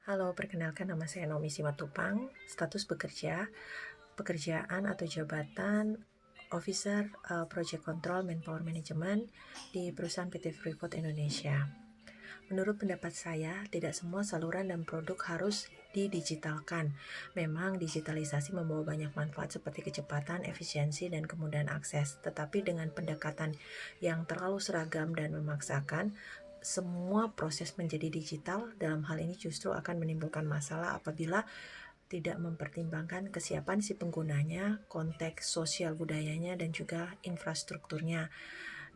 Halo, perkenalkan nama saya Naomi Simatupang, status bekerja, pekerjaan atau jabatan Officer Project Control Manpower Management di perusahaan PT Freeport Indonesia. Menurut pendapat saya, tidak semua saluran dan produk harus didigitalkan. Memang digitalisasi membawa banyak manfaat seperti kecepatan, efisiensi, dan kemudahan akses. Tetapi dengan pendekatan yang terlalu seragam dan memaksakan, semua proses menjadi digital. Dalam hal ini justru akan menimbulkan masalah apabila tidak mempertimbangkan kesiapan si penggunanya, konteks sosial budayanya, dan juga infrastrukturnya.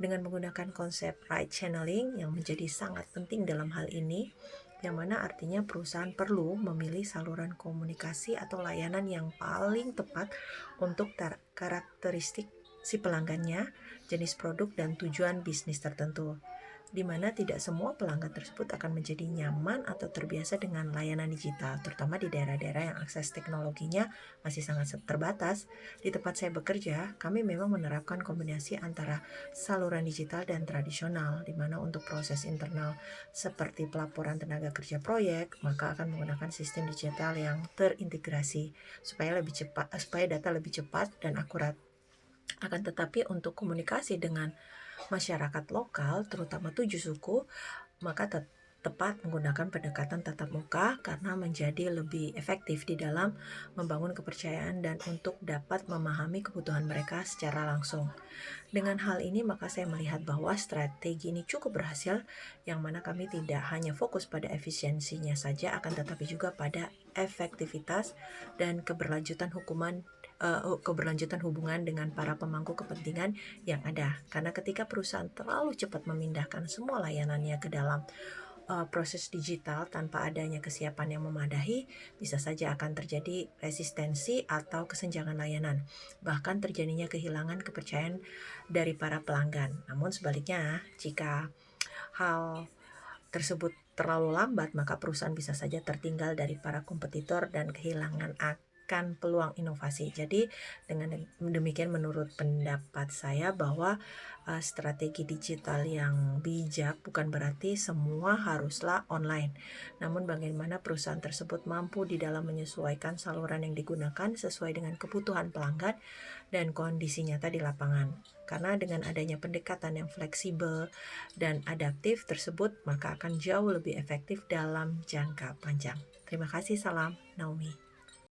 Dengan menggunakan konsep right channeling yang menjadi sangat penting dalam hal ini, yang mana artinya perusahaan perlu memilih saluran komunikasi atau layanan yang paling tepat untuk karakteristik si pelanggannya, jenis produk, dan tujuan bisnis tertentu, di mana tidak semua pelanggan tersebut akan menjadi nyaman atau terbiasa dengan layanan digital, terutama di daerah-daerah yang akses teknologinya masih sangat terbatas. Di tempat saya bekerja, kami memang menerapkan kombinasi antara saluran digital dan tradisional, di mana untuk proses internal seperti pelaporan tenaga kerja proyek, maka akan menggunakan sistem digital yang terintegrasi supaya data lebih cepat dan akurat. Akan tetapi untuk komunikasi dengan masyarakat lokal, terutama 7 suku, maka tepat menggunakan pendekatan tatap muka karena menjadi lebih efektif di dalam membangun kepercayaan dan untuk dapat memahami kebutuhan mereka secara langsung. Dengan hal ini maka saya melihat bahwa strategi ini cukup berhasil, yang mana kami tidak hanya fokus pada efisiensinya saja, akan tetapi juga pada efektivitas dan keberlanjutan hubungan dengan para pemangku kepentingan yang ada. Karena ketika perusahaan terlalu cepat memindahkan semua layanannya ke dalam proses digital tanpa adanya kesiapan yang memadahi, bisa saja akan terjadi resistensi atau kesenjangan layanan, bahkan terjadinya kehilangan kepercayaan dari para pelanggan. Namun sebaliknya, jika hal tersebut terlalu lambat, maka perusahaan bisa saja tertinggal dari para kompetitor dan kehilangan akan peluang inovasi. Jadi dengan demikian menurut pendapat saya bahwa strategi digital yang bijak bukan berarti semua haruslah online. Namun bagaimana perusahaan tersebut mampu di dalam menyesuaikan saluran yang digunakan sesuai dengan kebutuhan pelanggan dan kondisi nyata di lapangan. Karena dengan adanya pendekatan yang fleksibel dan adaptif tersebut, maka akan jauh lebih efektif dalam jangka panjang. Terima kasih, salam Naomi.